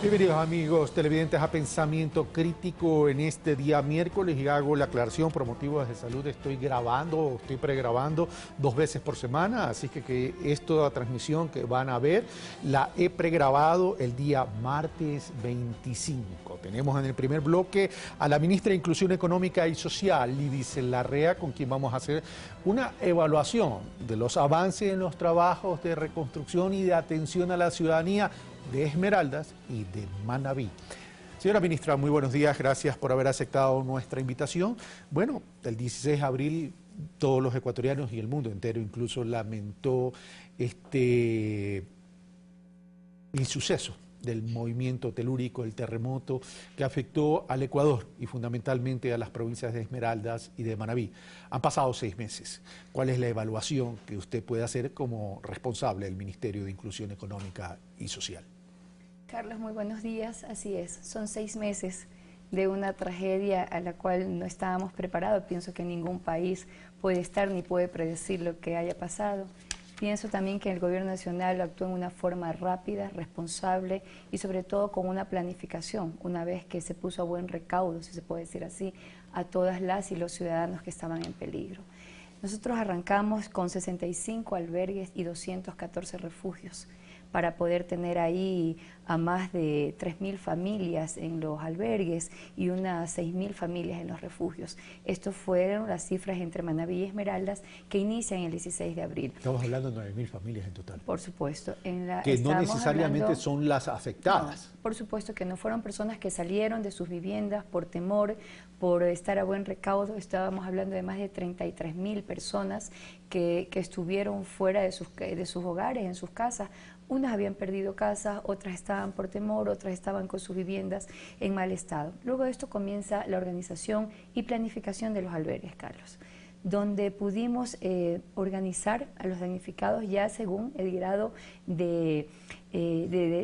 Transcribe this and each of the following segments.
Bienvenidos amigos televidentes a Pensamiento Crítico en este día miércoles y hago la aclaración por motivos de salud. Estoy pregrabando 2 veces por semana, así que esta transmisión que van a ver la he pregrabado el día martes 25. Tenemos en el primer bloque a la ministra de Inclusión Económica y Social, Lidis Larrea, con quien vamos a hacer una evaluación de los avances en los trabajos de reconstrucción y de atención a la ciudadanía de Esmeraldas y de Manabí. Señora ministra, muy buenos días, gracias por haber aceptado nuestra invitación. Bueno, el 16 de abril todos los ecuatorianos y el mundo entero incluso lamentó el suceso del movimiento telúrico, el terremoto que afectó al Ecuador y fundamentalmente a las provincias de Esmeraldas y de Manabí. Han pasado 6 meses. ¿Cuál es la evaluación que usted puede hacer como responsable del Ministerio de Inclusión Económica y Social? Carlos, muy buenos días. Así es, son 6 meses de una tragedia a la cual no estábamos preparados. Pienso que ningún país puede estar ni puede predecir lo que haya pasado. Pienso también que el gobierno nacional actuó en una forma rápida, responsable y sobre todo con una planificación, una vez que se puso a buen recaudo, si se puede decir así, a todas las y los ciudadanos que estaban en peligro. Nosotros arrancamos con 65 albergues y 214 refugios para poder tener ahí a más de 3.000 familias en los albergues y unas 6.000 familias en los refugios. Estas fueron las cifras entre Manabí y Esmeraldas que inician el 16 de abril. Estamos hablando de 9.000 familias en total. Por supuesto. Que no necesariamente son las afectadas. No, por supuesto que no fueron personas que salieron de sus viviendas por temor, por estar a buen recaudo. Estábamos hablando de más de 33.000 personas que estuvieron fuera de sus hogares, en sus casas. Unas habían perdido casas, otras estaban por temor, otras estaban con sus viviendas en mal estado. Luego de esto comienza la organización y planificación de los albergues, Carlos, donde pudimos organizar a los damnificados ya según el grado del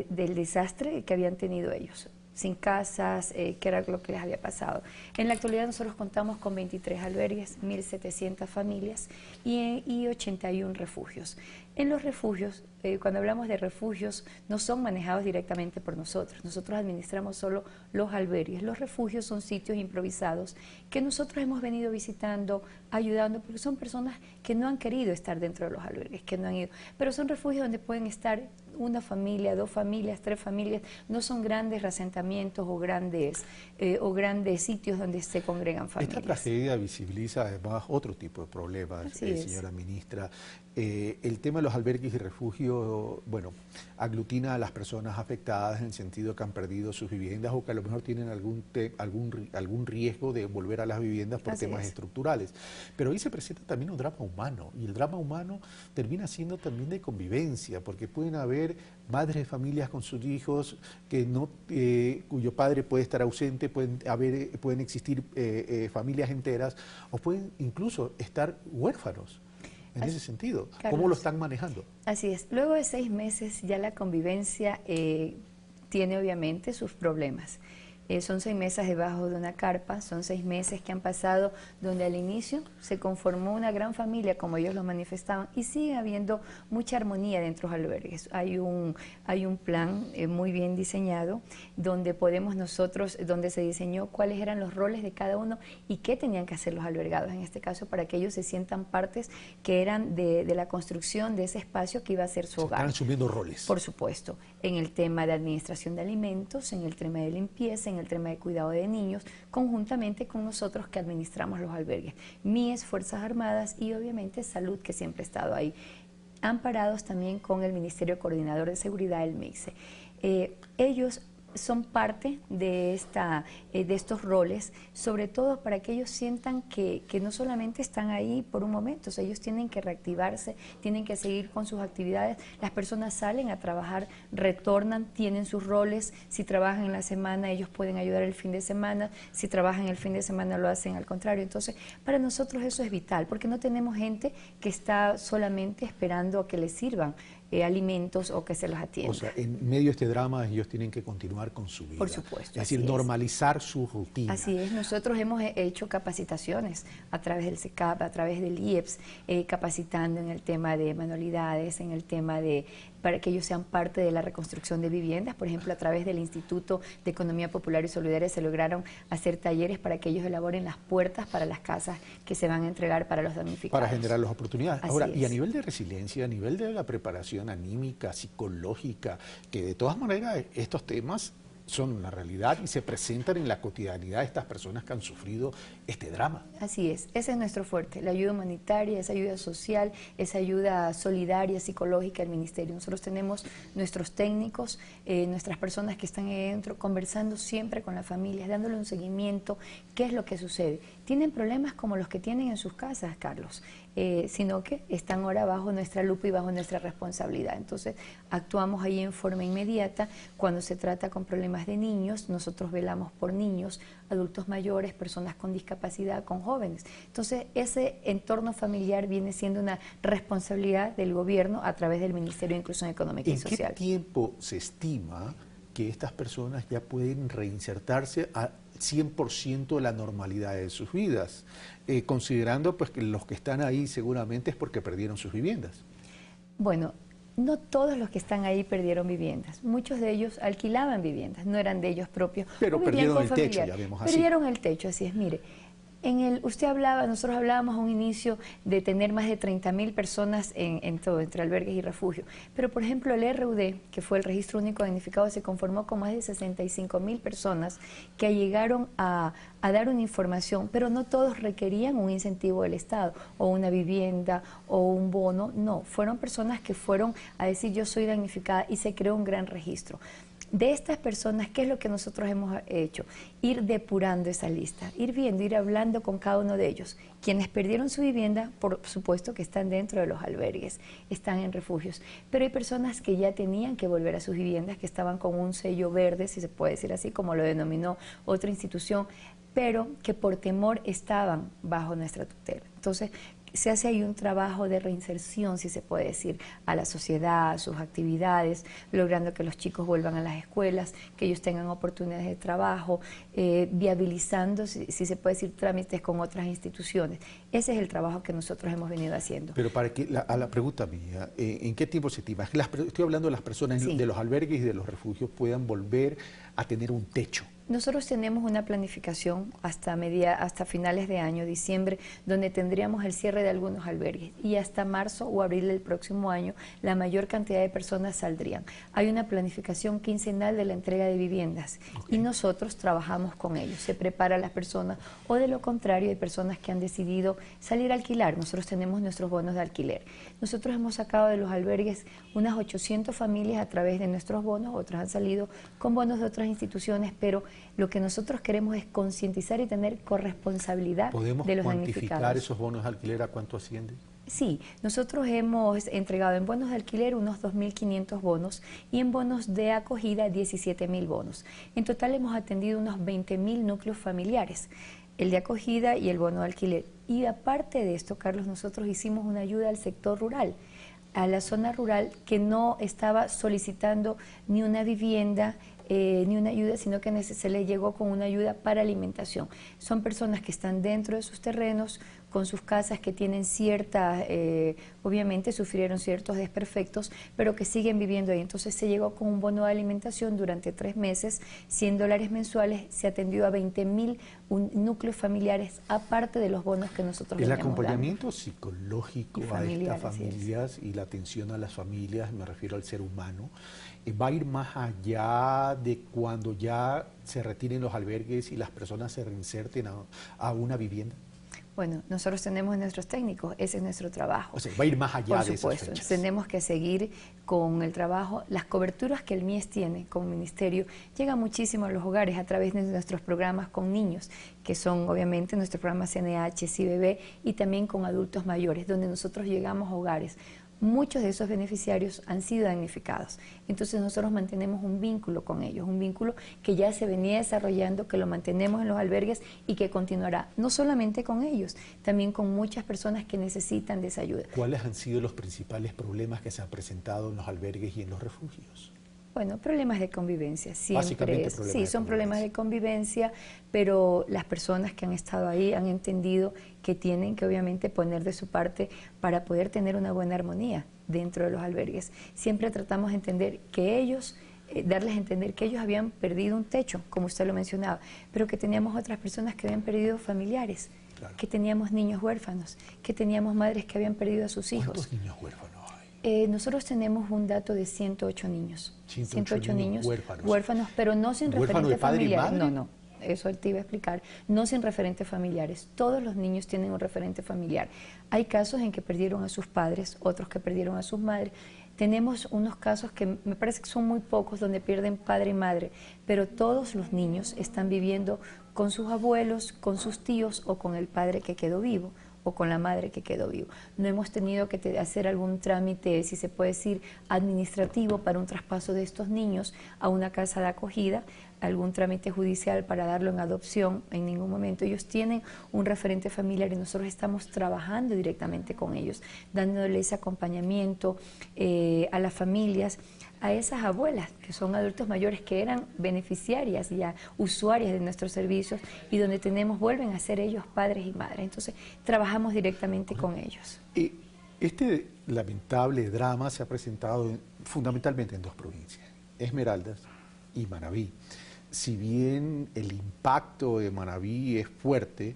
desastre que habían tenido ellos, sin casas, que era lo que les había pasado. En la actualidad nosotros contamos con 23 albergues, 1.700 familias y 81 refugios. En los refugios, cuando hablamos de refugios, no son manejados directamente por nosotros. Nosotros administramos solo los albergues. Los refugios son sitios improvisados que nosotros hemos venido visitando, ayudando, porque son personas que no han querido estar dentro de los albergues, que no han ido. Pero son refugios donde pueden estar una familia, 2 familias, 3 familias. No son grandes asentamientos o grandes sitios donde se congregan familias. Esta tragedia visibiliza además otro tipo de problemas, señora ministra. El tema de los albergues y refugios, bueno, aglutina a las personas afectadas en el sentido que han perdido sus viviendas o que a lo mejor tienen algún riesgo de volver a las viviendas por temas estructurales. Pero ahí se presenta también un drama humano, y el drama humano termina siendo también de convivencia, porque pueden haber madres de familias con sus hijos cuyo padre puede estar ausente, pueden existir familias enteras, o pueden incluso estar huérfanos. En ese sentido, Carlos, ¿cómo lo están manejando? Así es. Luego de 6 meses ya la convivencia tiene obviamente sus problemas. Son 6 meses debajo de una carpa, son 6 meses que han pasado donde al inicio se conformó una gran familia, como ellos lo manifestaban, y sigue habiendo mucha armonía dentro de los albergues. Hay un plan muy bien diseñado donde donde se diseñó cuáles eran los roles de cada uno y qué tenían que hacer los albergados, en este caso, para que ellos se sientan partes que eran de la construcción de ese espacio que iba a ser su hogar. Están asumiendo roles. Por supuesto, en el tema de administración de alimentos, en el tema de limpieza, en el tema de cuidado de niños, conjuntamente con nosotros que administramos los albergues, MIES, Fuerzas Armadas y obviamente Salud, que siempre ha estado ahí, amparados también con el Ministerio Coordinador de Seguridad, el MICSE. Ellos son parte de estos roles, sobre todo para que ellos sientan que no solamente están ahí por un momento, o sea, ellos tienen que reactivarse, tienen que seguir con sus actividades. Las personas salen a trabajar, retornan, tienen sus roles. Si trabajan en la semana, ellos pueden ayudar el fin de semana. Si trabajan el fin de semana, lo hacen al contrario. Entonces, para nosotros eso es vital, porque no tenemos gente que está solamente esperando a que les sirvan alimentos o que se los atienda. O sea, en medio de este drama ellos tienen que continuar con su vida. Por supuesto. Es decir, normalizar su rutina. Así es. Nosotros hemos hecho capacitaciones a través del SECAP, a través del IEPS, capacitando en el tema de manualidades, en el tema de para que ellos sean parte de la reconstrucción de viviendas. Por ejemplo, a través del Instituto de Economía Popular y Solidaria se lograron hacer talleres para que ellos elaboren las puertas para las casas que se van a entregar para los damnificados. Para generar las oportunidades. Así Ahora, es. y a nivel de resiliencia, a nivel de la preparación anímica, psicológica, que de todas maneras estos temas son una realidad y se presentan en la cotidianidad de estas personas que han sufrido este drama. Así es, ese es nuestro fuerte, la ayuda humanitaria, esa ayuda social, esa ayuda solidaria, psicológica del Ministerio. Nosotros tenemos nuestros técnicos, nuestras personas que están ahí dentro, conversando siempre con las familias, dándole un seguimiento, qué es lo que sucede. Tienen problemas como los que tienen en sus casas, Carlos, sino que están ahora bajo nuestra lupa y bajo nuestra responsabilidad. Entonces, actuamos ahí en forma inmediata. Cuando se trata con problemas de niños, nosotros velamos por niños, adultos mayores, personas con discapacidad, con jóvenes. Entonces, ese entorno familiar viene siendo una responsabilidad del gobierno a través del Ministerio de Inclusión Económica y Social. ¿En qué tiempo se estima que estas personas ya pueden reinsertarse a 100% de la normalidad de sus vidas? Considerando pues que los que están ahí seguramente es porque perdieron sus viviendas. Bueno, no todos los que están ahí perdieron viviendas. Muchos de ellos alquilaban viviendas, no eran de ellos propios. Pero perdieron el techo, ya vemos así. Perdieron el techo, así es. Mire, nosotros hablábamos a un inicio de tener más de 30.000 personas en todo, entre albergues y refugios. Pero, por ejemplo, el RUD, que fue el Registro Único de Damnificados, se conformó con más de 65.000 personas que llegaron a dar una información, pero no todos requerían un incentivo del Estado, o una vivienda, o un bono. No, fueron personas que fueron a decir yo soy damnificada y se creó un gran registro. De estas personas, ¿qué es lo que nosotros hemos hecho? Ir depurando esa lista, ir viendo, ir hablando con cada uno de ellos. Quienes perdieron su vivienda, por supuesto que están dentro de los albergues, están en refugios, pero hay personas que ya tenían que volver a sus viviendas, que estaban con un sello verde, si se puede decir así, como lo denominó otra institución, pero que por temor estaban bajo nuestra tutela. Entonces, se hace ahí un trabajo de reinserción, si se puede decir, a la sociedad, a sus actividades, logrando que los chicos vuelvan a las escuelas, que ellos tengan oportunidades de trabajo, viabilizando, si se puede decir, trámites con otras instituciones. Ese es el trabajo que nosotros hemos venido haciendo. Pero para que a la pregunta mía, ¿en qué tiempo se estima? Estoy hablando de las personas Sí. de los albergues y de los refugios puedan volver a tener un techo. Nosotros tenemos una planificación hasta finales de año, diciembre, donde tendríamos el cierre de algunos albergues y hasta marzo o abril del próximo año la mayor cantidad de personas saldrían. Hay una planificación quincenal de la entrega de viviendas y nosotros trabajamos con ellos. Se prepara a las personas o de lo contrario hay personas que han decidido salir a alquilar. Nosotros tenemos nuestros bonos de alquiler. Nosotros hemos sacado de los albergues unas 800 familias a través de nuestros bonos, otras han salido con bonos de otras instituciones, pero lo que nosotros queremos es concientizar y tener corresponsabilidad de los damnificados. ¿Podemos cuantificar esos bonos de alquiler a cuánto ascienden? Sí, nosotros hemos entregado en bonos de alquiler unos 2.500 bonos y en bonos de acogida 17.000 bonos. En total hemos atendido unos 20.000 núcleos familiares, el de acogida y el bono de alquiler. Y aparte de esto, Carlos, nosotros hicimos una ayuda al sector rural, a la zona rural que no estaba solicitando ni una vivienda, ni una ayuda, sino que se les llegó con una ayuda para alimentación. Son personas que están dentro de sus terrenos, con sus casas que tienen ciertas, obviamente sufrieron ciertos desperfectos, pero que siguen viviendo ahí. Entonces se llegó con un bono de alimentación durante 3 meses, $100 mensuales, se atendió a 20.000 núcleos familiares, aparte de los bonos que nosotros El veníamos acompañamiento dando. psicológico Y a familiar, estas familias y la atención a las familias, me refiero al ser humano, va a ir más allá de cuando ya se retiren los albergues y las personas se reinserten a una vivienda. Bueno, nosotros tenemos nuestros técnicos, ese es nuestro trabajo. O sea, va a ir más allá Por de esas supuesto, fechas. tenemos que seguir con el trabajo. Las coberturas que el MIES tiene como ministerio llegan muchísimo a los hogares a través de nuestros programas con niños, que son obviamente nuestros programas CNH, CIBB y también con adultos mayores, donde nosotros llegamos a hogares. Muchos de esos beneficiarios han sido damnificados. Entonces nosotros mantenemos un vínculo con ellos, un vínculo que ya se venía desarrollando, que lo mantenemos en los albergues y que continuará, no solamente con ellos, también con muchas personas que necesitan de esa ayuda. ¿Cuáles han sido los principales problemas que se han presentado en los albergues y en los refugios? Bueno, problemas de convivencia, siempre es. Sí, son problemas de convivencia, pero las personas que han estado ahí han entendido que tienen que obviamente poner de su parte para poder tener una buena armonía. dentro de los albergues. Siempre tratamos de entender que ellos, darles a entender que ellos habían perdido un techo, como usted lo mencionaba, pero que teníamos otras personas que habían perdido familiares, claro, que teníamos niños huérfanos, que teníamos madres que habían perdido a sus hijos. ¿Cuántos niños huérfanos hay? Nosotros tenemos un dato de 108 niños. 108 niños huérfanos, pero no sin referentes familiares. No, eso te iba a explicar. No sin referentes familiares. Todos los niños tienen un referente familiar. Hay casos en que perdieron a sus padres, otros que perdieron a sus madres. Tenemos unos casos que me parece que son muy pocos donde pierden padre y madre, pero todos los niños están viviendo con sus abuelos, con sus tíos o con el padre que quedó vivo o con la madre que quedó vivo. No hemos tenido que hacer algún trámite, si se puede decir, administrativo para un traspaso de estos niños a una casa de acogida, algún trámite judicial para darlo en adopción en ningún momento. Ellos tienen un referente familiar y nosotros estamos trabajando directamente con ellos, dándole ese acompañamiento a las familias, a esas abuelas que son adultos mayores que eran beneficiarias ya, usuarias de nuestros servicios y donde vuelven a ser ellos padres y madres. Entonces trabajamos directamente con ellos. Este lamentable drama se ha presentado fundamentalmente en dos provincias, Esmeraldas y Manabí. Si bien el impacto de Manabí es fuerte,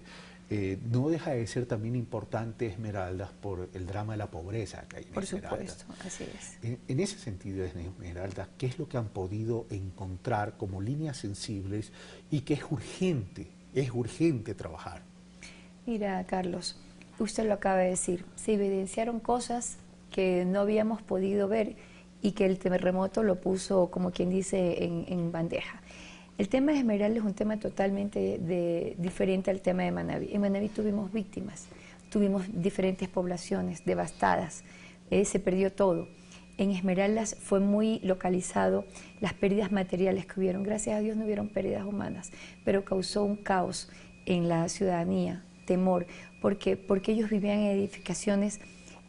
no deja de ser también importante Esmeraldas por el drama de la pobreza que hay en Esmeraldas. Por supuesto, así es. En ese sentido, Esmeraldas, ¿qué es lo que han podido encontrar como líneas sensibles y que es urgente trabajar? Mira, Carlos, usted lo acaba de decir, se evidenciaron cosas que no habíamos podido ver y que el terremoto lo puso, como quien dice, en bandeja. El tema de Esmeraldas es un tema totalmente diferente al tema de Manabí. En Manabí tuvimos víctimas, tuvimos diferentes poblaciones devastadas, se perdió todo. En Esmeraldas fue muy localizado las pérdidas materiales que hubieron. Gracias a Dios no hubieron pérdidas humanas, pero causó un caos en la ciudadanía, temor, porque ellos vivían en edificaciones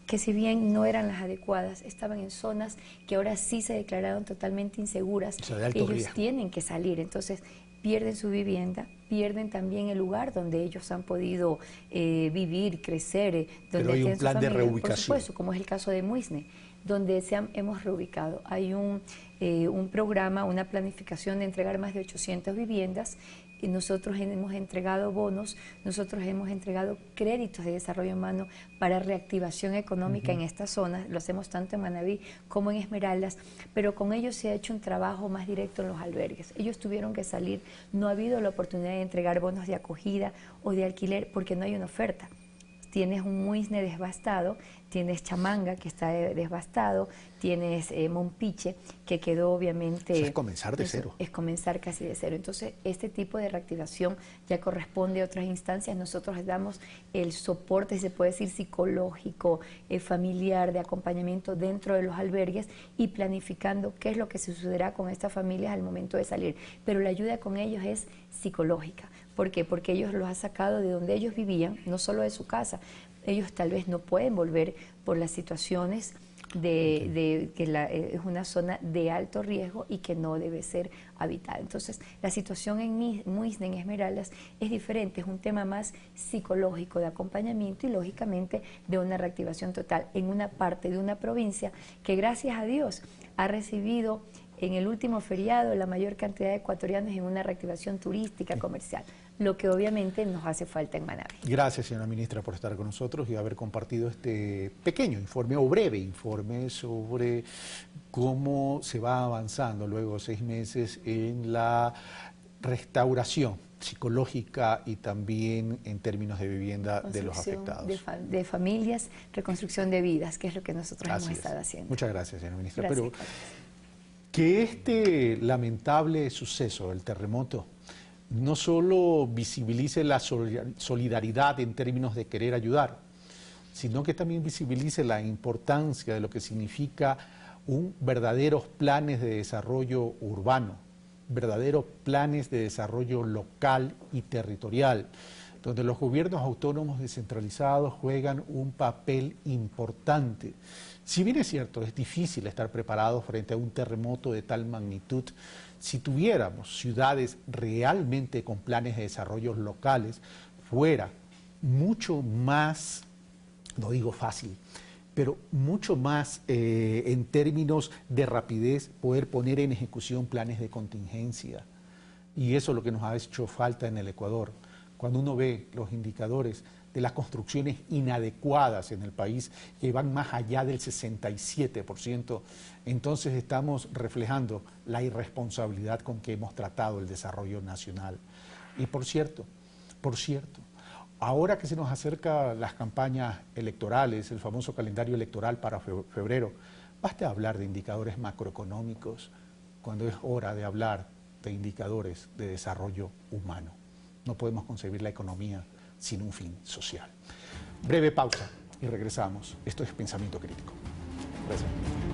que si bien no eran las adecuadas, estaban en zonas que ahora sí se declararon totalmente inseguras, ellos tienen que salir, entonces pierden su vivienda, pierden también el lugar donde ellos han podido vivir, crecer, donde pero hay un plan de reubicación. Por supuesto, como es el caso de Muisne, donde hemos reubicado. Hay un programa, una planificación de entregar más de 800 viviendas y nosotros hemos entregado bonos, nosotros hemos entregado créditos de desarrollo humano para reactivación económica en estas zonas, lo hacemos tanto en Manabí como en Esmeraldas, pero con ellos se ha hecho un trabajo más directo en los albergues. Ellos tuvieron que salir, no ha habido la oportunidad de entregar bonos de acogida o de alquiler porque no hay una oferta. Tienes un Muisne devastado, tienes Chamanga que está devastado, tienes Mompiche que quedó obviamente... Eso es comenzar de cero. Es comenzar casi de cero. Entonces, este tipo de reactivación ya corresponde a otras instancias. Nosotros les damos el soporte, se puede decir, psicológico, familiar, de acompañamiento dentro de los albergues y planificando qué es lo que sucederá con estas familias al momento de salir. Pero la ayuda con ellos es psicológica. ¿Por qué? Porque ellos los han sacado de donde ellos vivían, no solo de su casa. Ellos tal vez no pueden volver por las situaciones de que es una zona de alto riesgo y que no debe ser habitada. Entonces, la situación en Muisne, en Esmeraldas, es diferente, es un tema más psicológico de acompañamiento y, lógicamente, de una reactivación total en una parte de una provincia que, gracias a Dios, ha recibido en el último feriado la mayor cantidad de ecuatorianos en una reactivación turística comercial, lo que obviamente nos hace falta en Manabí. Gracias, señora ministra, por estar con nosotros y haber compartido este pequeño informe o breve informe sobre cómo se va avanzando luego de 6 meses en la restauración psicológica y también en términos de vivienda de los afectados. De familias, reconstrucción de vidas, que es lo que nosotros hemos estado haciendo. Muchas gracias, señora ministra. Gracias, Pero que este lamentable suceso, el terremoto, no solo visibilice la solidaridad en términos de querer ayudar, sino que también visibilice la importancia de lo que significa un verdaderos planes de desarrollo urbano, verdaderos planes de desarrollo local y territorial, donde los gobiernos autónomos descentralizados juegan un papel importante. Si bien es cierto, es difícil estar preparados frente a un terremoto de tal magnitud, si tuviéramos ciudades realmente con planes de desarrollo locales, fuera mucho más, no digo fácil, pero mucho más en términos de rapidez, poder poner en ejecución planes de contingencia. Y eso es lo que nos ha hecho falta en el Ecuador. Cuando uno ve los indicadores de las construcciones inadecuadas en el país, que van más allá del 67%, entonces estamos reflejando la irresponsabilidad con que hemos tratado el desarrollo nacional. Y por cierto, ahora que se nos acercan las campañas electorales, el famoso calendario electoral para febrero, basta hablar de indicadores macroeconómicos cuando es hora de hablar de indicadores de desarrollo humano. No podemos concebir la economía sin un fin social. Breve pausa y regresamos. Esto es Pensamiento Crítico. Gracias.